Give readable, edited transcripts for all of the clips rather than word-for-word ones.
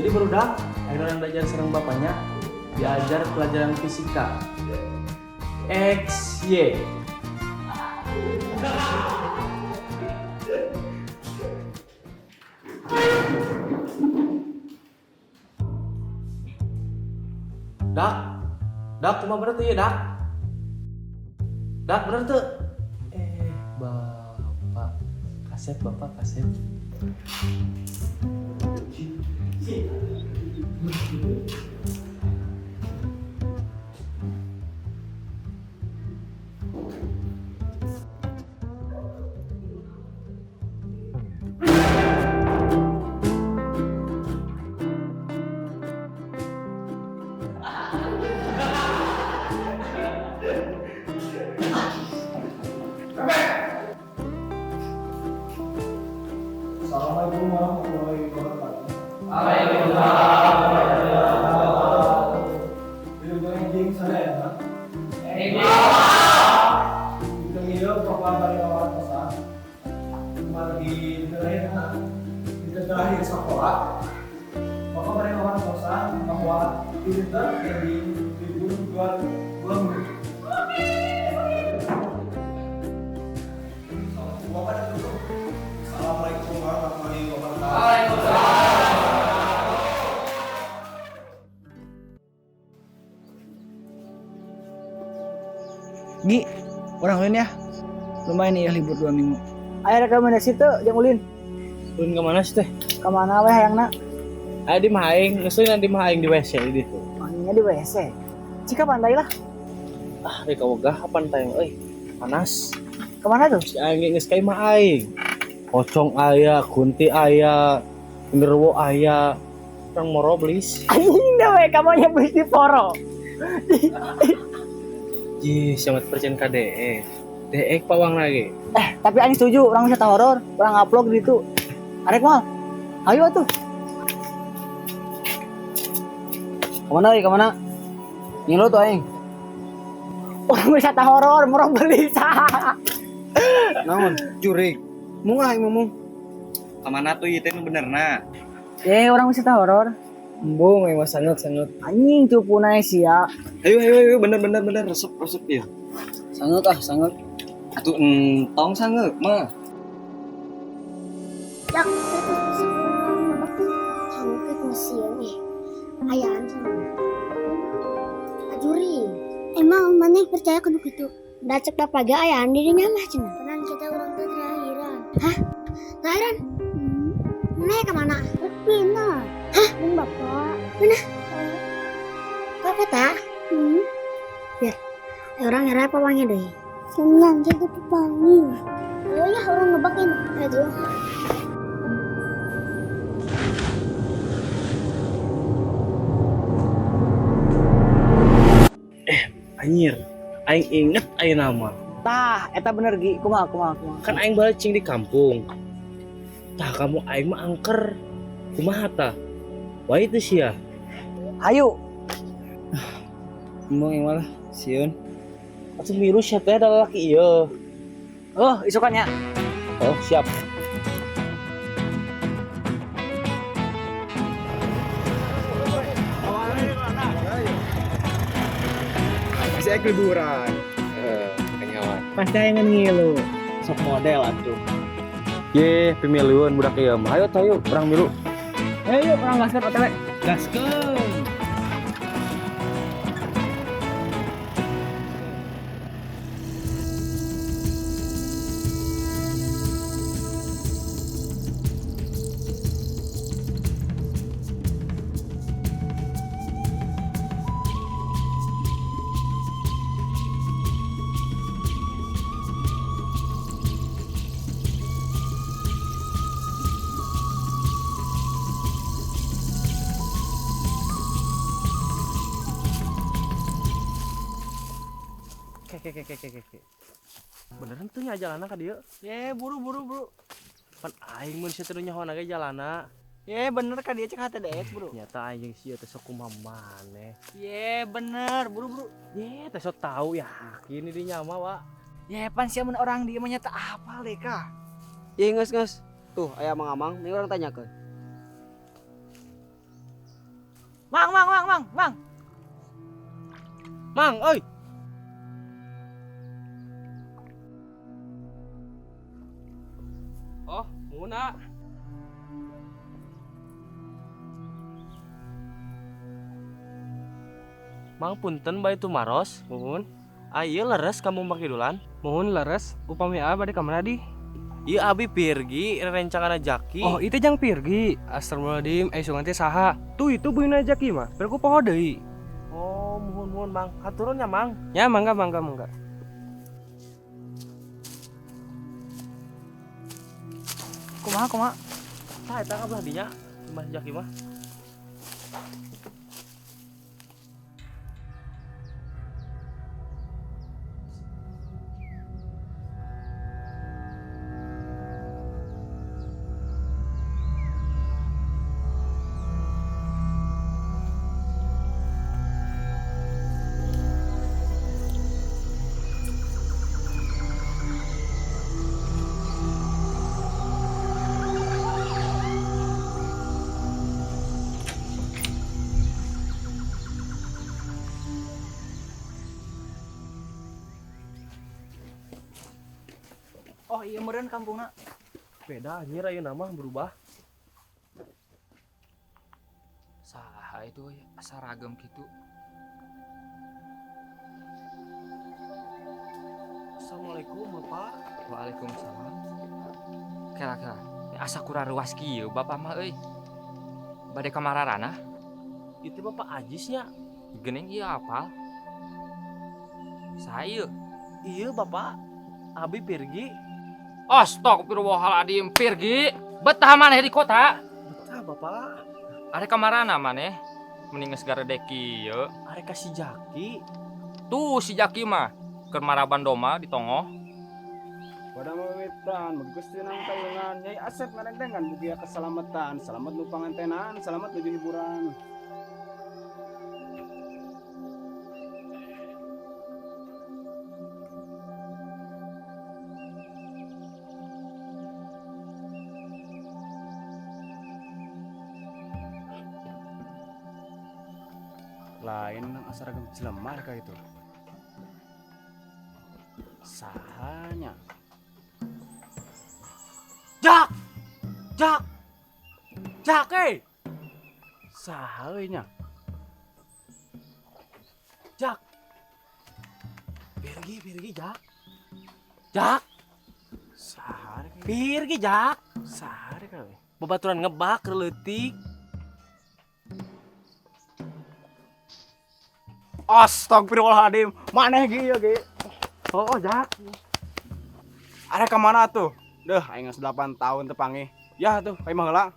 Jadi barudak, akhirnya belajar sareng bapaknya diajar pelajaran fisika. X, Y. Dak, dak, cuma bener tuh ya dak. Dak bener tuh. Bapak, kaset bapak kaset. Assalamualaikum warahmatullahi wabarakatuh. Video anjing sana ya, Pak? Video video papa balik awal pesan. Lagi terakhir sekolah. Papa balik awal pesan bahwa tidak jadi libur 2 bulan. Bapak ada dulu. Assalamualaikum warahmatullahi wabarakatuh. Gi, orang ulin ya. Lumayan nih ya libur 2 minggu. Ayo rekomendasi tuh jeung ulin. Ulin kemana sih teh? Kemana weh hayangna? Ayo di Mahaing, ngeselin di Mahaing di WC di situ. Manginya di WC. Cika pantai lah. Ah, rek wegah pantai euy. Panas. Kemana tuh? Si aing geus ka Mahaing. Pocong aya, kunti aya, genderuwo aya. Orang moro blis. Anjing dah weh kamu nya beli di Poro. Jih, sangat percaya ka DE. DE pawang lagi. Tapi anjing setuju, orang wisata horor, orang upload gitu. Arek mal. Ayo atuh. Kemana euy? Kemana? Ngilu tuh aing. Orang wisata horor, murah beli sah. Naon? Jurig. Mungah aing ngomong. Kamana tuh ieu teh nu benerna? Orang wisata horor. Embung aing mah sangat. Anjing tuh punai sia. Ayo bener resep ya. Sangat. Atuh entong sanget mah. Dak, saya tuh bisa ngomong kamu ke museum nih. Ayaan sama. Ajuri. Emang mana yang percaya ke begitu? Udah cek dapaga ayaan dirinya mah cina. Penan kita orang tuh terakhiran. Hah? Terakhiran? Mana kemana? Pina. Hah? Bung bapak. Mana? Bapak tak? Ya. Orang yang apa wangi deh? Senang jadi pepangi. Ayo ya orang ngebakin. Aduh. Anjir, aing inget aya nama. Tah, eta bener Gi. Kumaha. Kan aing balecing di kampung. Tah kamu aing mah angker. Kumaha tah? Wah itu sih ya. Ayo. Embung aing malah sieun. Atuh miru sia teh adalah laki ieu. Oh, isukannya. Oh, siap. Bisa ek liburan. Kenyawan. Pasti aing ngilu. Sok model atuh. Ye, pemilihan budak ieu mah. Ayo tah yuk, perang milu. Ayo, orang gaskeun OTW. Gaskeun. Oke. Beneran tuh nya jalana ka dieu? Buru. Pan aing mun sieu teh nyahoan ge jalana. Bener kan dia cek HTDX, Bro. Nyata aing sieu teh sok kumaha maneh. Bener, buru. Teh sok tahu yakin di nya mah, Wak. Pan siamun orang dia mah nyata apa leka. Iya nges. Tuh ayah mang-amang, ini orang tanyakan. Mang. Mang, oi. Oh, muna. Mang punten bae tumaros. Mohon, Ayo leres kamu makidulan. mohon leres upami bade ka mana di? Iya abi pirgi rencangan jaki. Oh, itu jang pirgi. Astagfirullahaladzim, sungan teh saha? Tuh itu buina jaki mah. Berku poho deui. Oh, mohon Mang. Haturunnya Mang. Ya, mangga. Kumaha? Tah eta belah dinya. Mas jaki mah. Oh iya meureun kampungna. Beda anjir ayeuna nama berubah. Saha itu saragam gitu. Assalamualaikum Bapak. Waalaikumsalam. Kira asa kurang ruas kieu bapak mah euy. Bade ka Mararana? Itu Bapak Ajisnya. Gening ieu apal? Saha ieu? Iya Bapak. Abi pirgi. Astagfirullahaladzim, pirgi. Betah maneh di kota? Betah Bapak. Are ka marana maneh? Mending geus garedek kieu. Arek kasih jaki. Tuh si Jaki mah keur maraban doma di tongoh. Pada mamitan, bagus tinang kayungan, Nyai Asep ngarentengan bugia keselamatan, selamat nu pangantenan, selamat nuju hiburan. Lain nang asaragam jelemar ka itu. Sahanya. Jak eh. Saha euy nya? Jak. Pirgi Jak. Jak. Saha rek? Pirgi Jak. Saha rek euy? Babaturan ngebak leutik. Astagfirullahaladzim, maneh ge ieu ge. Oh, Jak. Arek ka mana tuh? Deuh, aing geus 8 tahun teu panggih. Ya tuh, kai mah heula.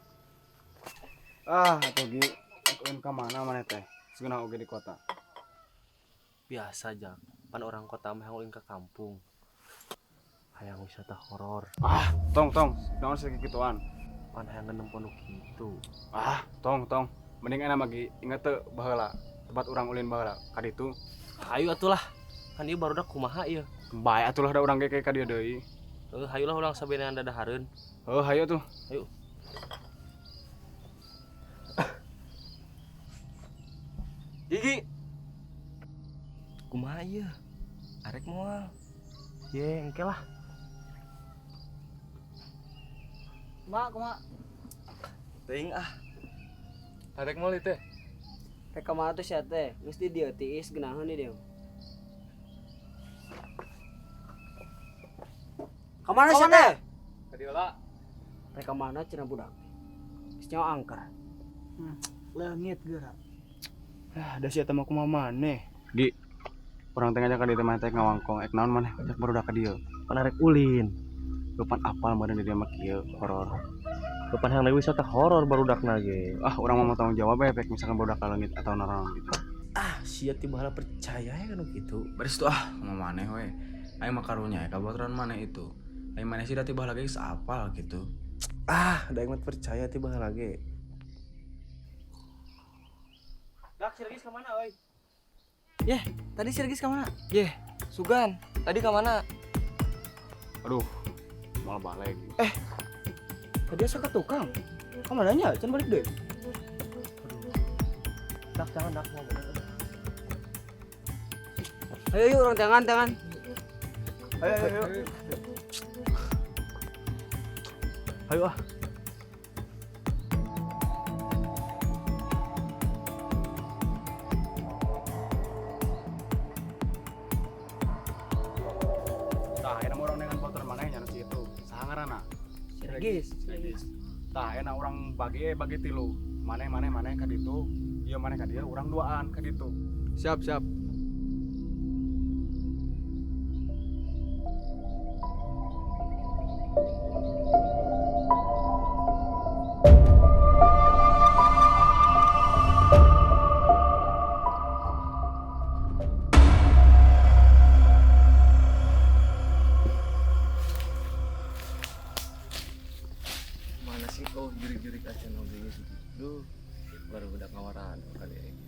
Atuh Gi, ulin ka mana maneh teh? Segenah oge di kota. Biasa Jak. Pan orang kota mah ulin ke kampung. Hayang wisata horor. Tong, naon sih kituan? Pan hayang ngenem kitu. Tong. Mending enak mah Gi, inget teu baheula tempat urang ulin baheula ka ditu. Hayu atulah. Kan ieu barudak kumaha ieu. Bae atulah da urang ge ka dieu deui. Hayulah urang sabenean dadahareun. Hayu tuh. Hayu. Gigi, Kumaha ieu? arek moal. Ye, engke lah. Kumaha? Teuing arek moal teh. Rek kamana tuh sia teh? Geus di dieu tiis geunaheun di dieu. Kamana sia teh? Ka dieu Rek kamana cenah budak? Geus nyawa angker. Leungit geura. Da sia teh mah kumaha maneh? Gi, urang teh ngajak ka dieu teh maneh teh ngawangkong, ek naon maneh ajak barudak ka dieu. Pan arek ulin. Depan apal meureun di dieu mah kieu horor. Depan hayang lagi wisata horor barudakna ge. Urang mah mau tanggung jawab ya, pek misalkan barudak ka leungit atau naon gitu. Sia ti bahala percaya ya kan kitu. Beres tuh sama maneh we. Aing mah karunya ya kabaturan maneh itu. Aing maneh sih da tiba lagi geus apal gitu. Da aing mah percaya ti bahala ge. Dak Sirgis ka mana euy? Tadi Sirgis ka mana? Sugan, tadi ka mana? Aduh, malah balik. Tadi asa ka tukang. Ka mananya? Can balik deui. Dak jangan dak mau bener. Ayo yuk orang tangan. Ayo. Ayo ah. Tah, enak orang dengan motor mana yang si itu. Sahangarana. Regis. Tah, enak orang bagi tilu. Mana ka ditu. Iya mana ka dia, orang duaan ka ditu. Siap. Mana sih kau jurik-jurik aja mobilnya segitu. Baru udah kawaran kali ini.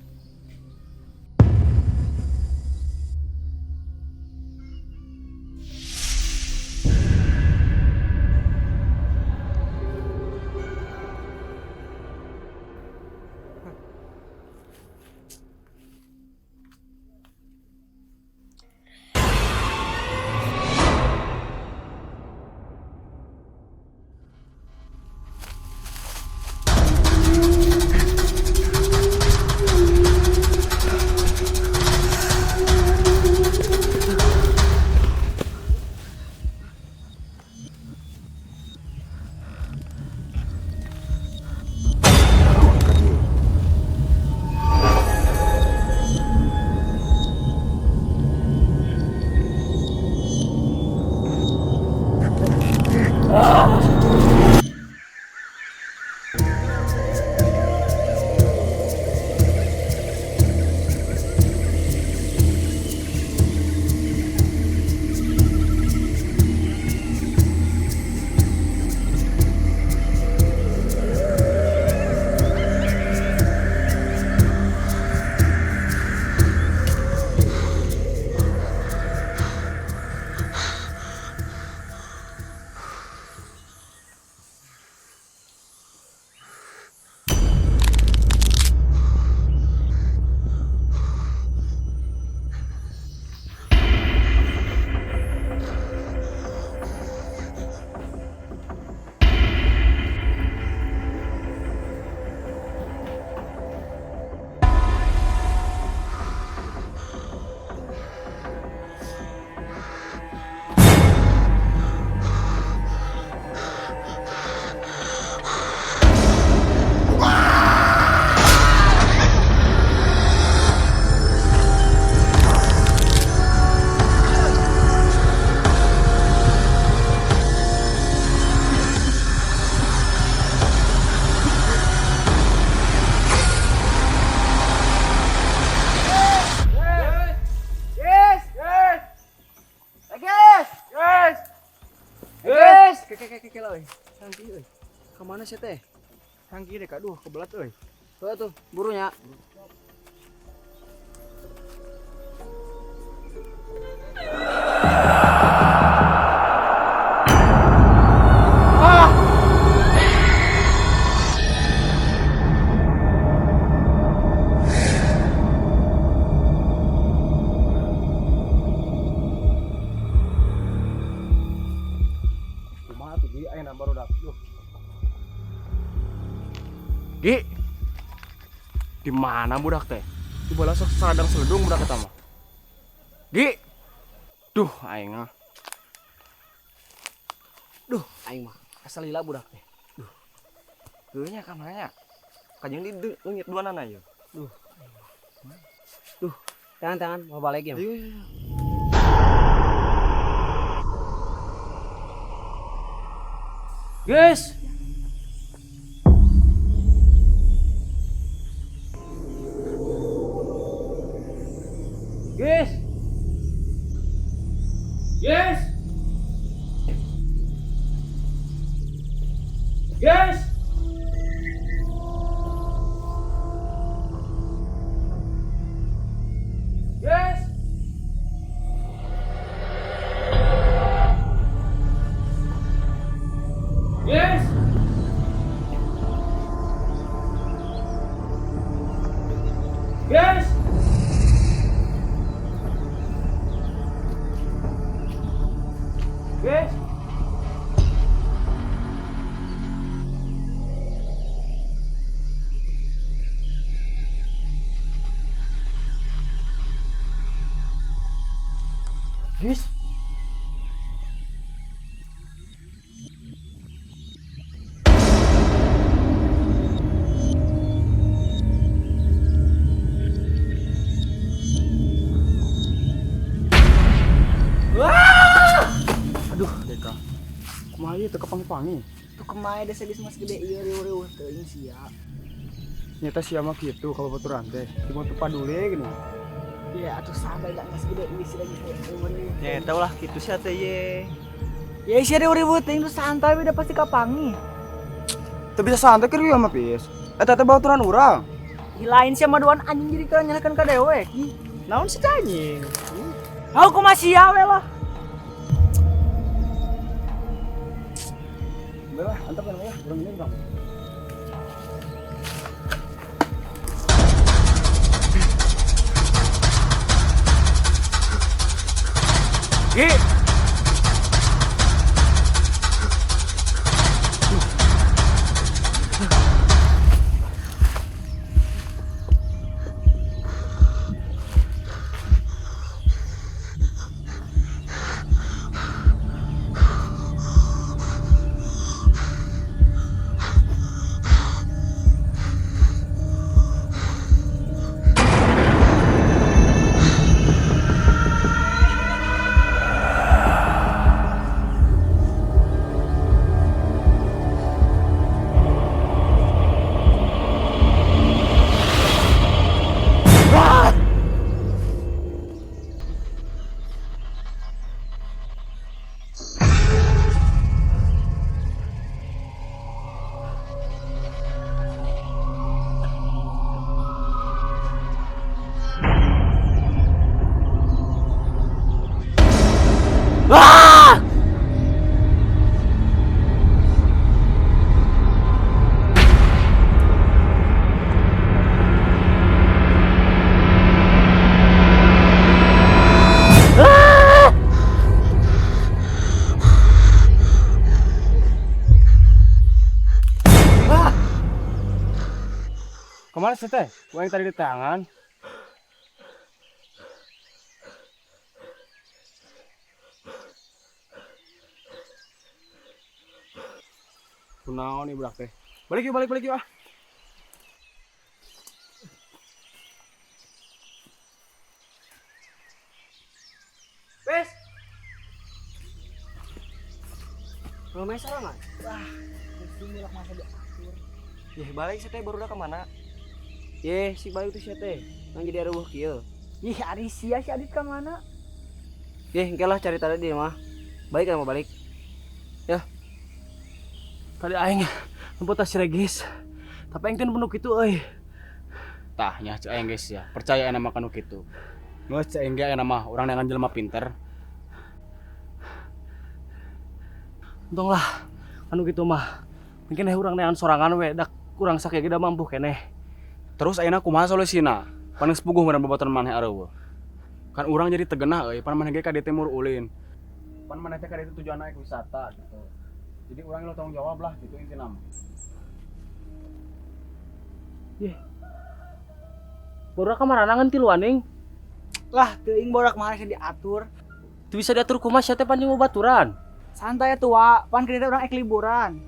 Kemana sih teh? Kang kiri aduh kebelat euy. Tuh burunya. Kumaha tuh di ayeuna barudak. Duh. Gi. Di mana budak teh? Coba langsung sadang seledung budak eta mah. Gi. Duh aing ah. Duh, aing mah kasalila budak teh. Heuh nya ka mana? Kajeng di leungit duanana ieu. Tangan mau balik ya. Guys. Guys. Guys. Guys. Guys. Guys. Gis. Aduh, Deka. Kumaha ieu teu kepangi-pangi. Tuh kemana desa geus mas gede ieu riuh-riuh teuing sia. Nyata sia mah kitu kalau baturan teh. Cuma teu paduli gini. Iya, atuh sampai dak mas gede geus lagi umur ini. Ya tau lah gitu sih teh ye. Ya sia riuh-riuh teuing tuh santai beda pasti kapangi. Teu bisa santai keur ieu mah Pis. Eta teh baturan urang. Hilain sia maduan anjing jadi keur nyalakan ka dewek. Ih, Naon sih anjing? aku masih we lah. Udah lah, antep kan ya. Urang ini bang. Gi. Kemana sih teh? Gua yang tadi di tangan. Kunaon nih budak teh? Balik yuk ah. Wes. Rumah sorangan. Wah, mesti mulak masa diatur. Yeh balik sih teh baru udah kemana? Ye, si balik tuh sia teh. Nang jadi areuh kieu. Ih, ari sia si Adit ka mana? Yeh engke lah cari tadi di mah. Balik kan mau balik. Tadi aing nempuh tas Regis. Tapi aing teh penuh kitu euy. Tah nya cek aing guys ya. Percaya nama kanu kitu. Geus cek aing ge nama urang neangan jelema pinter. Untung lah anu kitu mah. Mungkin urang neangan sorangan we dak kurang sakit ge da mampu keneh. Terus ayeuna kumaha solusina? Paling sepuguh meureun babaturan maneh areueuh. Kan urang jadi tegenah euy, pan maneh ge ka dieu teh mur ulin. Pan maneh teh ka dieu tujuan naik wisata gitu. Jadi urang lo tanggung jawab lah gitu intina mah. Baru kamaranangan ti luaning. Lah, teuing borak mana sih diatur. Teu bisa diatur kumaha sia teh pan jeung babaturan. Santai tua, pan kena orang ek liburan.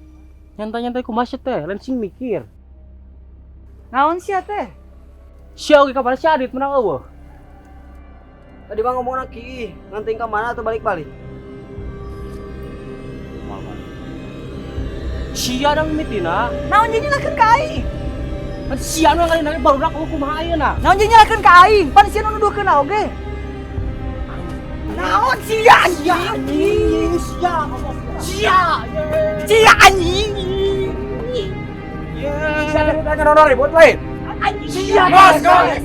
Nyantai-nyantai kumaha sia teh, lain sing mikir. Naon sia teh? Sia oge kabar si Adit menang eueuh. Tadi mah ngomongna kieu, nganting ka mana atau balik-balik? Sia dang mitina. Naon jadi nyalakeun ka aing? Kan sia nu ngalih barudak kumaha ayeuna. Naon jadi nyalakeun ka aing? Pan sia nu nuduhkeun oge. Naon sia anjing? Sia anjing. Sia teh tanya nono ribut lain. Sia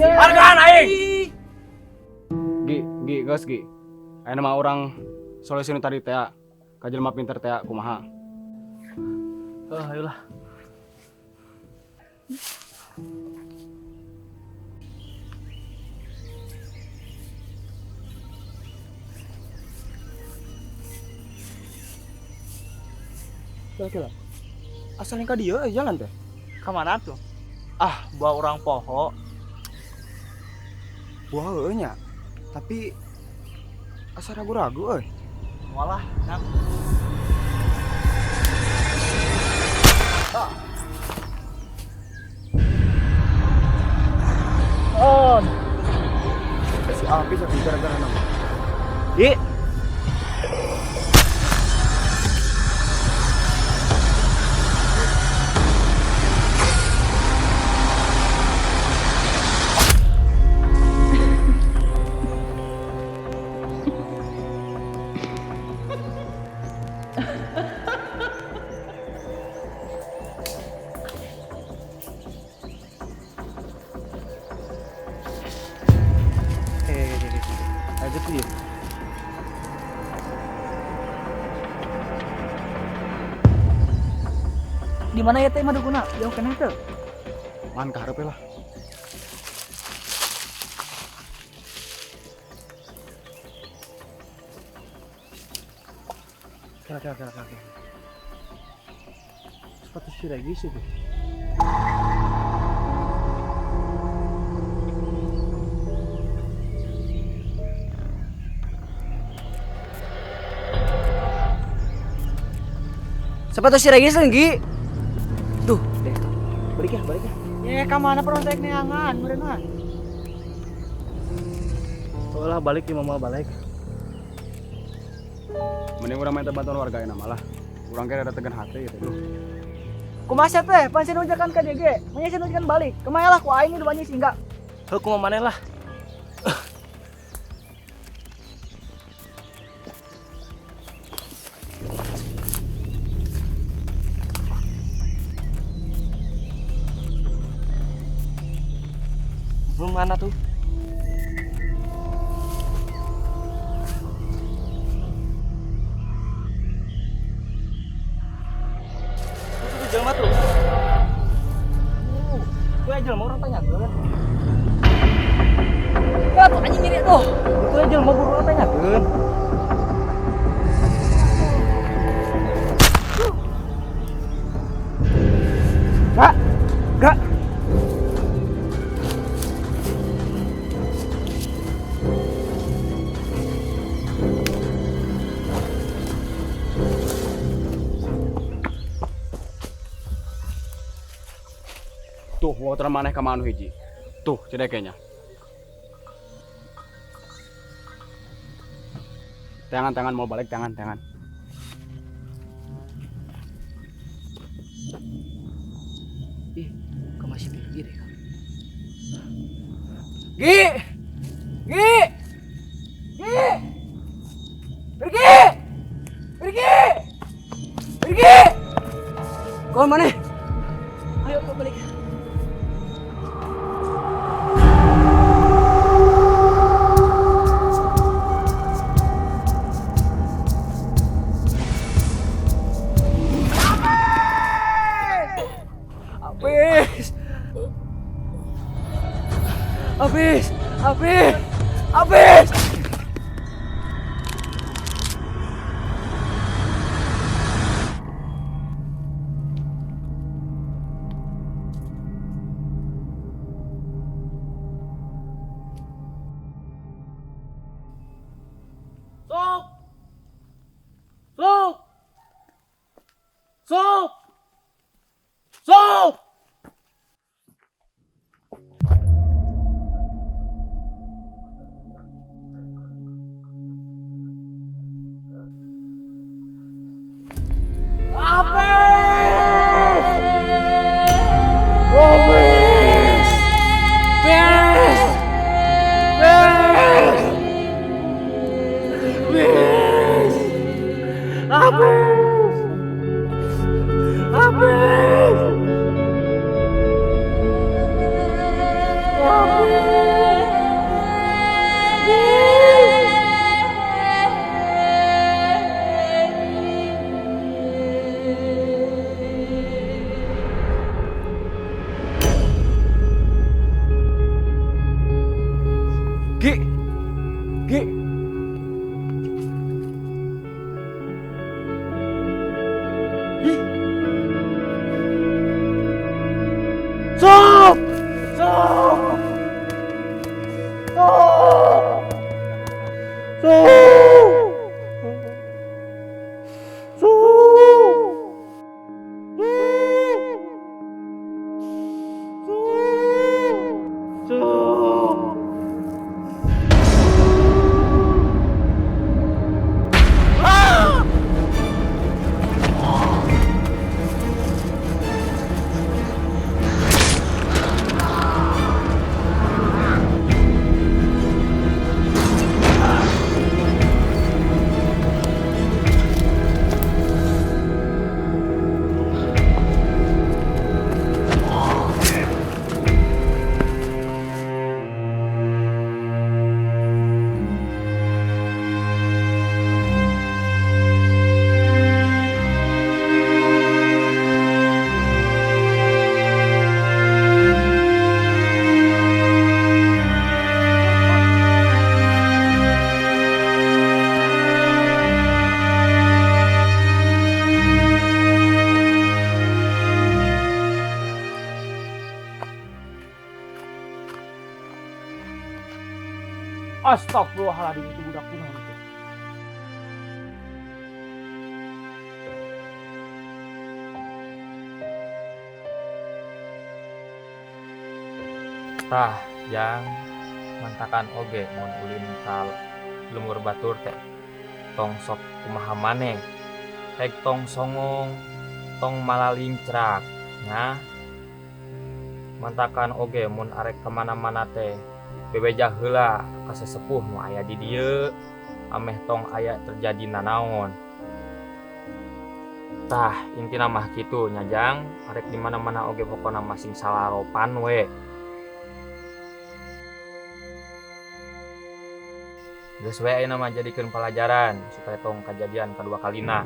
Hargaan aing. Gi, geus Gi. Ayeuna mah urang solusi nu tadi teh ka jelema pinter teh kumaha? Ayolah. Kira-kira. Asalnya ka dieu jalan teh. Ka mana tuh? Ah, bawa orang poho. Buah heueuh nya. Tapi Asa ragu-ragu euy. Walah, nak. On. Si Alpi tapi gara-gara nama. Gi. Aja tuh ya. Di mana ya teh maduguna? Jauh keneh teh. Man kaharep lah. Kira. Sepatu si Regis itu. Sepatu si Regis lagi. Tuh, deh. Balik ya. Ya, ka mana perontek neangan, meureunna. Olah balik ya mama balik. Mending urang minta bantuan warga yang malah. Urang kira ada tegan hati gitu. Kumaha teh? Pan sinujakan ka DG. Manya sinujakan balik. Kemana lah ku aing nu banyak singga. Heuh kumaha maneh lah. Belum mana tuh? Itu jelma tuh. Gue jelma orang tanya kan. Ya tuh anjing nyeri tuh. Gue jelma orang tanya kan. Gak. Tuh, water maneh ka manu hiji. Tuh, cedekenya. Tangan mau balik tangan. Ih, kok masih tinggi deh. Pergi! Kau mana? Ayo kau balik. Habis! Stop! Stop! Astagfirullahaladzim, itu budak kunaon itu. Tah, yang mantakan oge mun ulin kal lumur batur teh. Tong sok kumaha maneh. Rek tong songong, tong malalincrak, nya. Mantakan oge mun arek kemana-mana teh bebeja heula ka sesepuh nu aya di dieu, ameh tong aya terjadi nanaon. Tah, intina mah kitu nya Jang, arek di mana-mana oge pokona masing salaropan we. Geus we ayeuna mah jadikeun pelajaran supaya tong kajadian kadua kalina.